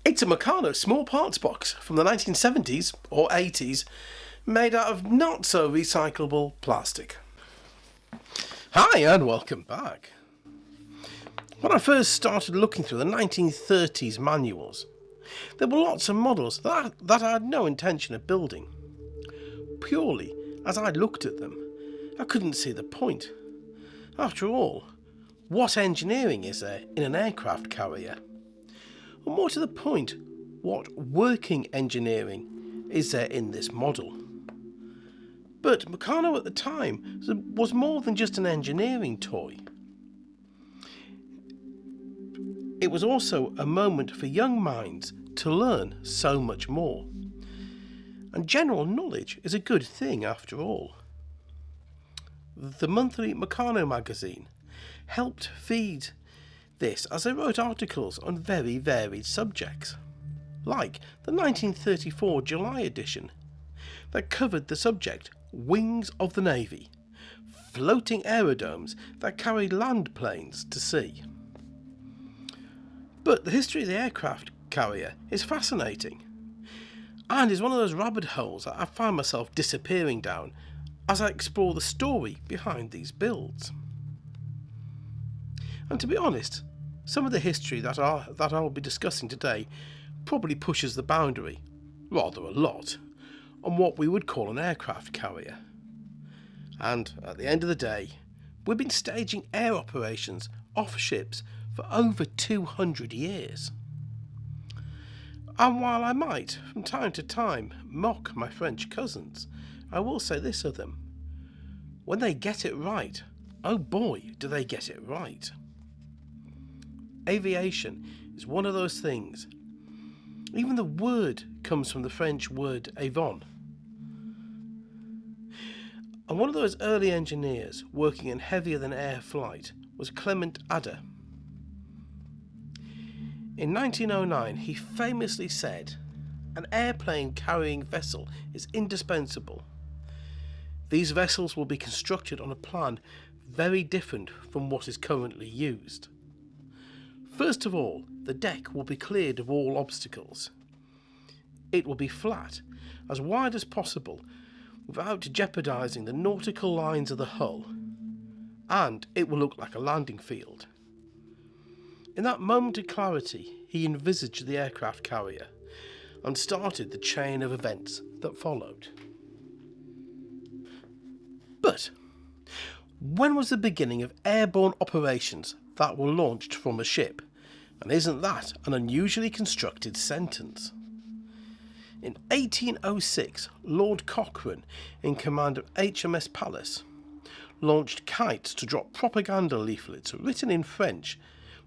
It's a Meccano small parts box from the 1970s or 80s, made out of not so recyclable plastic. Hi and welcome back. When I first started looking through the 1930s manuals, there were lots of models that I had no intention of building. Purely as I looked at them, I couldn't see the point. After all, what engineering is there in an aircraft carrier? Or more to the point, what working engineering is there in this model? But Meccano at the time was more than just an engineering toy. It was also a moment for young minds to learn so much more. And general knowledge is a good thing after all. The monthly Meccano magazine helped feed this as they wrote articles on very varied subjects, like the 1934 July edition that covered the subject Wings of the Navy, floating aerodomes that carried land planes to sea. But the history of the aircraft carrier is fascinating, and is one of those rabbit holes that I find myself disappearing down as I explore the story behind these builds. And to be honest, some of the history that I'll be discussing today probably pushes the boundary, rather a lot, on what we would call an aircraft carrier. And at the end of the day, we've been staging air operations off ships for over 200 years. And while I might, from time to time, mock my French cousins, I will say this of them: when they get it right, oh boy, do they get it right. Aviation is one of those things. Even the word comes from the French word avon. And one of those early engineers working in heavier than air flight was Clement Ader. In 1909, he famously said, "An airplane carrying vessel is indispensable. These vessels will be constructed on a plan very different from what is currently used. First of all, the deck will be cleared of all obstacles. It will be flat, as wide as possible, without jeopardising the nautical lines of the hull, and it will look like a landing field." In that moment of clarity, he envisaged the aircraft carrier and started the chain of events that followed. But when was the beginning of airborne operations that were launched from a ship? And isn't that an unusually constructed sentence? In 1806, Lord Cochrane, in command of HMS Pallas, launched kites to drop propaganda leaflets written in French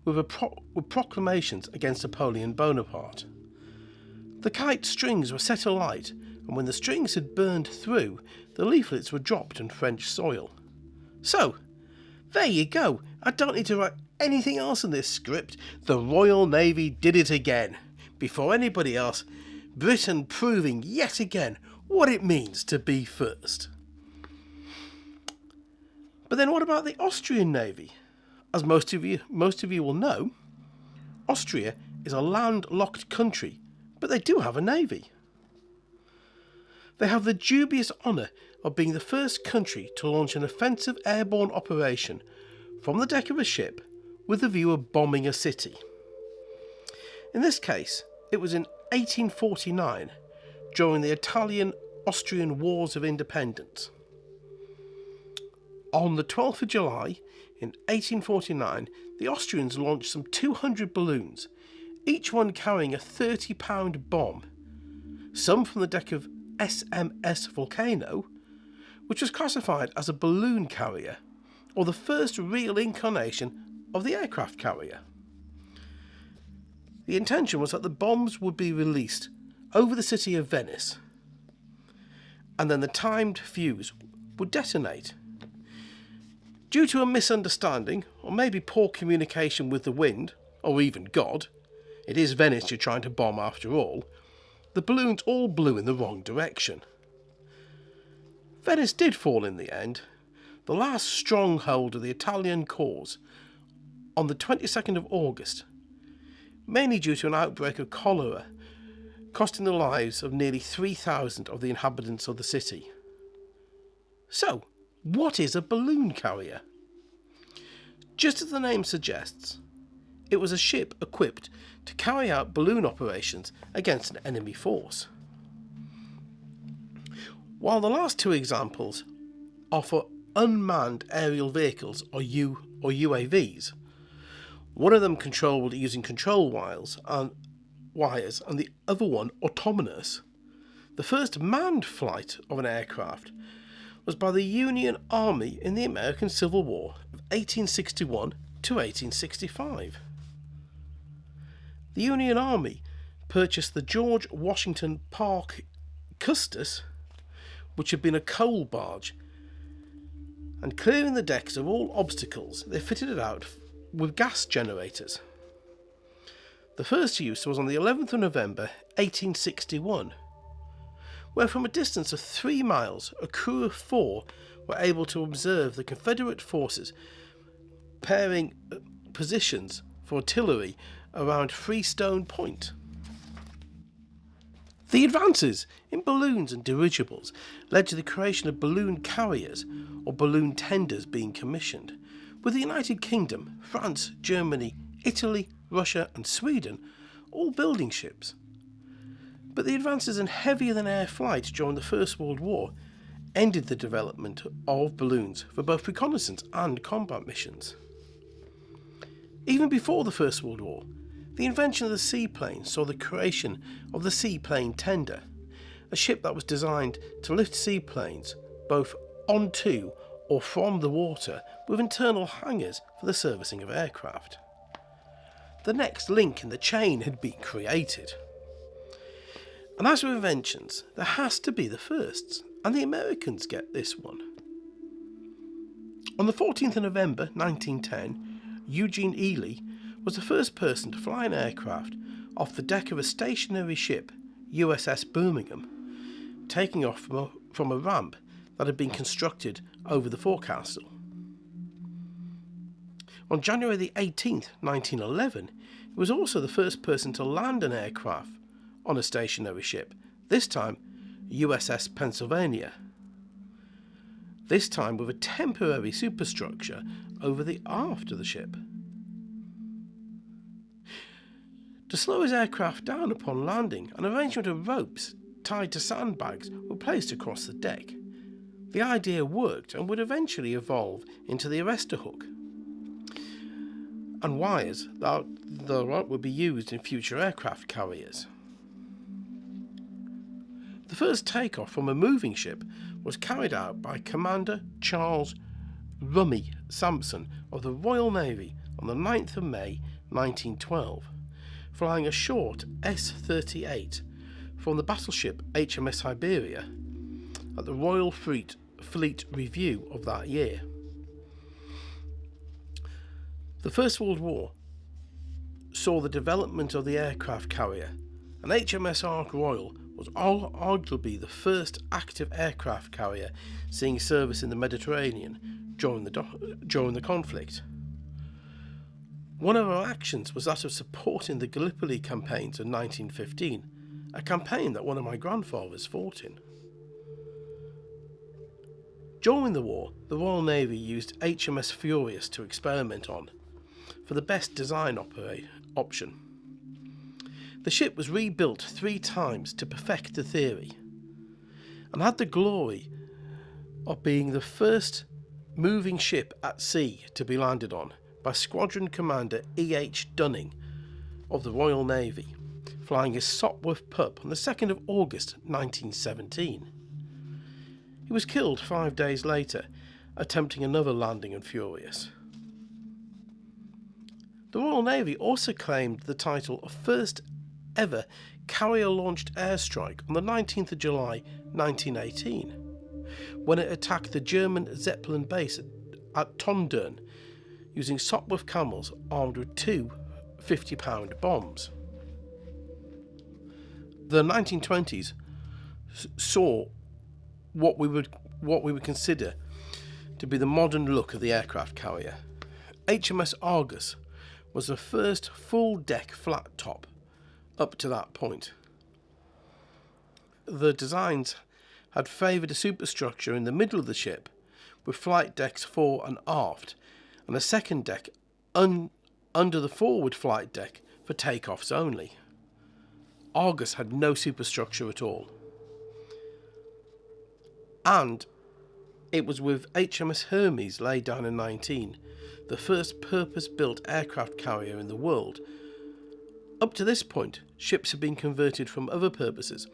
with proclamations against Napoleon Bonaparte. The kite strings were set alight, and when the strings had burned through, the leaflets were dropped on French soil. So, there you go. I don't need to write anything else in this script. The Royal Navy did it again. Before anybody else, Britain proving yet again what it means to be first. But then what about the Austrian Navy? As most of you will know, Austria is a landlocked country, but they do have a navy. They have the dubious honour of being the first country to launch an offensive airborne operation from the deck of a ship with the view of bombing a city. In this case, it was in 1849, during the Italian-Austrian Wars of Independence. On the 12th of July, in 1849, the Austrians launched some 200 balloons, each one carrying a 30-pound bomb, some from the deck of SMS Volcano, which was classified as a balloon carrier, or the first real incarnation of the aircraft carrier. The intention was that the bombs would be released over the city of Venice, and then the timed fuse would detonate. Due to a misunderstanding, or maybe poor communication with the wind, or even God, it is Venice you're trying to bomb after all, the balloons all blew in the wrong direction. Venice did fall in the end, the last stronghold of the Italian cause, on the 22nd of August, mainly due to an outbreak of cholera, costing the lives of nearly 3,000 of the inhabitants of the city. So, what is a balloon carrier? Just as the name suggests, it was a ship equipped to carry out balloon operations against an enemy force. While the last two examples are for unmanned aerial vehicles or UAVs, one of them controlled using control wires and the other one autonomous, the first manned flight of an aircraft was by the Union Army in the American Civil War of 1861 to 1865. The Union Army purchased the George Washington Parke Custis, which had been a coal barge, and clearing the decks of all obstacles, they fitted it out with gas generators. The first use was on the 11th of November 1861, where from a distance of 3 miles a crew of 4 were able to observe the Confederate forces preparing positions for artillery around Freestone Point. The advances in balloons and dirigibles led to the creation of balloon carriers or balloon tenders being commissioned, with the United Kingdom, France, Germany, Italy, Russia and Sweden all building ships. But the advances in heavier-than-air flight during the First World War ended the development of balloons for both reconnaissance and combat missions. Even before the First World War, the invention of the seaplane saw the creation of the seaplane tender, a ship that was designed to lift seaplanes both onto or from the water with internal hangars for the servicing of aircraft. The next link in the chain had been created. And as with inventions, there has to be the firsts, and the Americans get this one. On the 14th of November 1910, Eugene Ely was the first person to fly an aircraft off the deck of a stationary ship, USS Birmingham, taking off from a ramp that had been constructed over the forecastle. On January the 18th, 1911, he was also the first person to land an aircraft on a stationary ship, this time USS Pennsylvania. This time with a temporary superstructure over the aft of the ship. To slow his aircraft down upon landing, an arrangement of ropes tied to sandbags were placed across the deck. The idea worked and would eventually evolve into the arrestor hook and wires that would be used in future aircraft carriers. The first takeoff from a moving ship was carried out by Commander Charles Rummy Sampson of the Royal Navy on the 9th of May 1912, flying a short S-38 from the battleship HMS Siberia at the Royal Fleet Review of that year. The First World War saw the development of the aircraft carrier, and HMS Ark Royal was arguably the first active aircraft carrier seeing service in the Mediterranean during the conflict. One of our actions was that of supporting the Gallipoli campaigns of 1915, a campaign that one of my grandfathers fought in. During the war, the Royal Navy used HMS Furious to experiment on for the best design option. The ship was rebuilt 3 times to perfect the theory, and had the glory of being the first moving ship at sea to be landed on by Squadron Commander E.H. Dunning of the Royal Navy, flying his Sopwith Pup on the 2nd of August 1917. He was killed 5 days later, attempting another landing on Furious. The Royal Navy also claimed the title of first ever carrier-launched airstrike on the 19th of July 1918, when it attacked the German Zeppelin base at Tondern, using Sopwith Camels armed with 2 50-pound bombs. The 1920s saw what we would consider to be the modern look of the aircraft carrier. HMS Argus was the first full-deck flat top up to that point. The designs had favoured a superstructure in the middle of the ship with flight decks fore and aft, and a second deck under the forward flight deck for takeoffs only. Argus had no superstructure at all. And it was with HMS Hermes laid down in 19, the first purpose-built aircraft carrier in the world. Up to this point, ships had been converted from other purposes,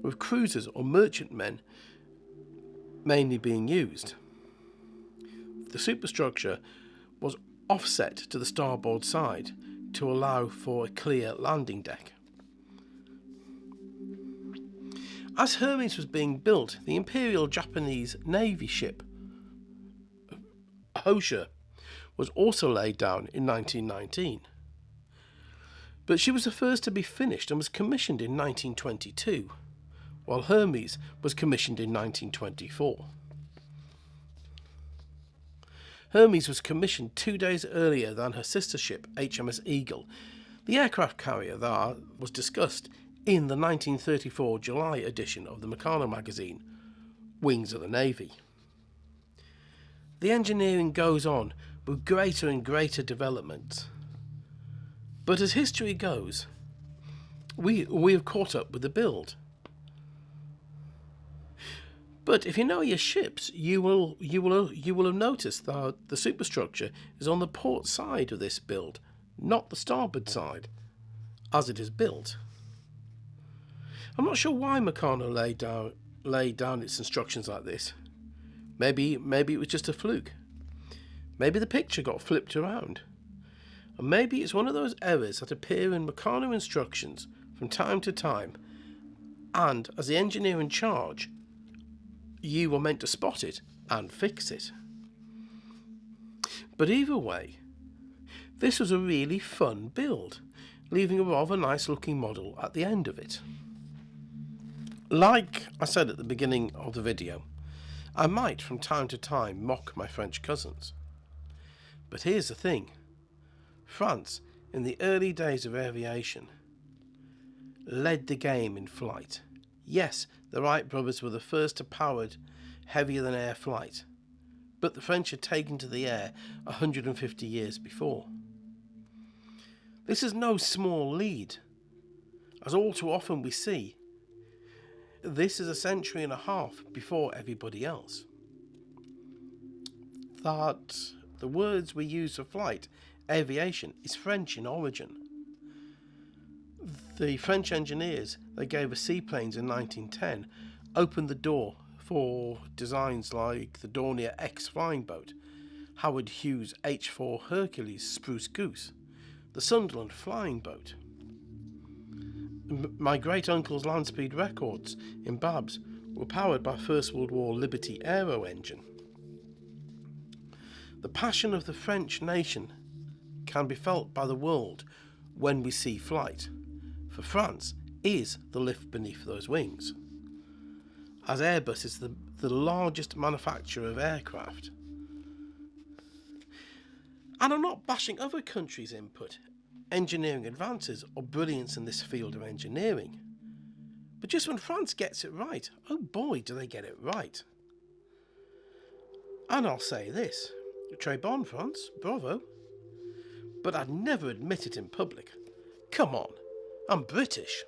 with cruisers or merchantmen mainly being used. The superstructure was offset to the starboard side to allow for a clear landing deck. As Hermes was being built, the Imperial Japanese Navy ship Hosha was also laid down in 1919. But she was the first to be finished and was commissioned in 1922, while Hermes was commissioned in 1924. Hermes was commissioned 2 days earlier than her sister ship HMS Eagle, the aircraft carrier that was discussed in the 1934 July edition of the Meccano magazine, Wings of the Navy. The engineering goes on with greater and greater developments. But as history goes, we have caught up with the build. But if you know your ships, you will have noticed that the superstructure is on the port side of this build, not the starboard side, as it is built. I'm not sure why Meccano laid down its instructions like this. Maybe it was just a fluke. Maybe the picture got flipped around. And maybe it's one of those errors that appear in Meccano instructions from time to time, and as the engineer in charge, you were meant to spot it and fix it. But either way, this was a really fun build, leaving a rather nice looking model at the end of it. Like I said at the beginning of the video, I might from time to time mock my French cousins. But here's the thing. France, in the early days of aviation, led the game in flight. Yes, the Wright brothers were the first to power heavier-than-air flight, but the French had taken to the air 150 years before. This is no small lead, as all too often we see. This is a century and a half before everybody else. That the words we use for flight, aviation, is French in origin. The French engineers that gave us seaplanes in 1910 opened the door for designs like the Dornier X flying boat, Howard Hughes' H-4 Hercules Spruce Goose, the Sunderland flying boat. My great-uncle's land speed records in Babs were powered by First World War Liberty aero engine. The passion of the French nation can be felt by the world when we see flight, for France is the lift beneath those wings, as Airbus is the largest manufacturer of aircraft. And I'm not bashing other countries' input, engineering advances or brilliance in this field of engineering, but just when France gets it right, oh boy do they get it right. And I'll say this, très bon France, bravo, but I'd never admit it in public. Come on, I'm British.